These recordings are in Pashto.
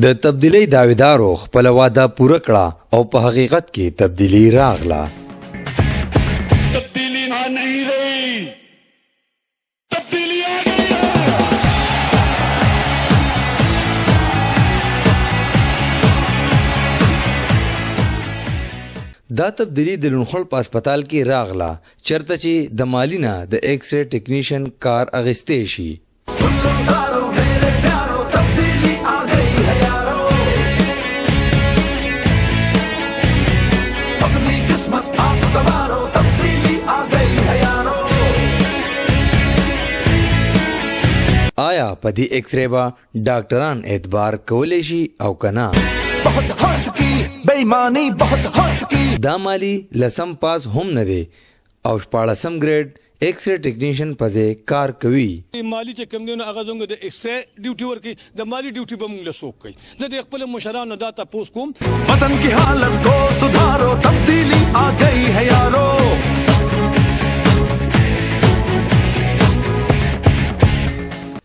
د تبدیلی داویدارو خپل واده پوره کړه او په حقیقت کې تبدیلی راغله. تبدیلی نہیں رہی، تبدیلی آ گئی ہے. دا تبدیلی د لونخړ په هسپتال کې راغله چرته چې د مالی نه د ایکس ری ټیکنیشن کار اغیستی شي. آیا په دې ایکس ری به ډاکټران اعتبار کولی شي او کنه؟ بہت ہو چکی بےمانی، بہت ہو چکی. دا مالی لسم پاس هم نه دی او 14 ګریډ ایکس ری ټیکنیشن په ځای کار کوي. مالی چې کم دی نو هغه زموږ د ایکس رے ډیوټي ورکوي، د مالی ډیوټي به موږ له څوک کوي. زه د خپلو مشرانو دا تپوس کوم، وطن کی حالت کو سدھارو، تبدیلی آ گئی ہے یارو.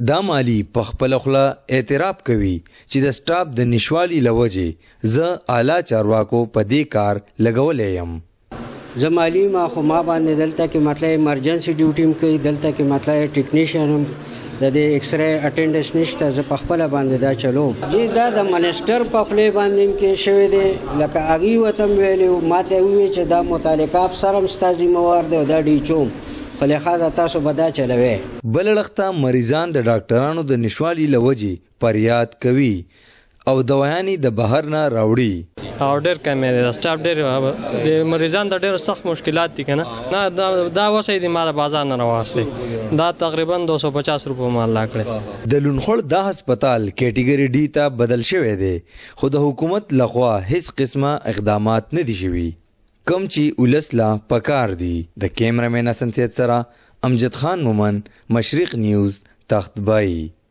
دا مالی په خپل خوله اعتراف کوي چې د سټاف د نشوالي له وجې زه اعلی چارواکو په دې کار لګولی یم. زه مالی ما خو ما باندې دلته کې مطلب ایمرجنسي ډیوټي هم کوي، دلته کې مطلب ټیکنیشن هم د دې ایکس رے اټینډنس نشته. زه په خپله باندې دا چلوم. جی دا د منسټر په خولې باندې هم کې شوی دی، لکه هغې ورته هم ویلي وو، ما ته یې وویل چې دا متعلقه افسر هم ستا ذمهوار دی او دا ډیچوم په لحاظه تاسو به دا چلوئ. بل اړخته مریضان د ډاکټرانو د نشوالي له وجې فریاد کوي او دوايانې د بهر نه راوړي. او ډېر کم دی، د سټاف ډېر د مریضان د ډېر سخت مشکلات دي که نه. دا وسې دي ما د بازار نه راواخیستی، دا تقریبا 250 روپو ما الله کړی. د لونخړ دا هسپتال کیټیګري ډي ته بدل شوی دی خو د حکومت لخوا هیڅ قسمه اقدامات نه دي شوي کم چې ولس لا پکار دي. د کیمرامین حسن سید سره امجد خان مومن، مشرق نیوز، تخت بای.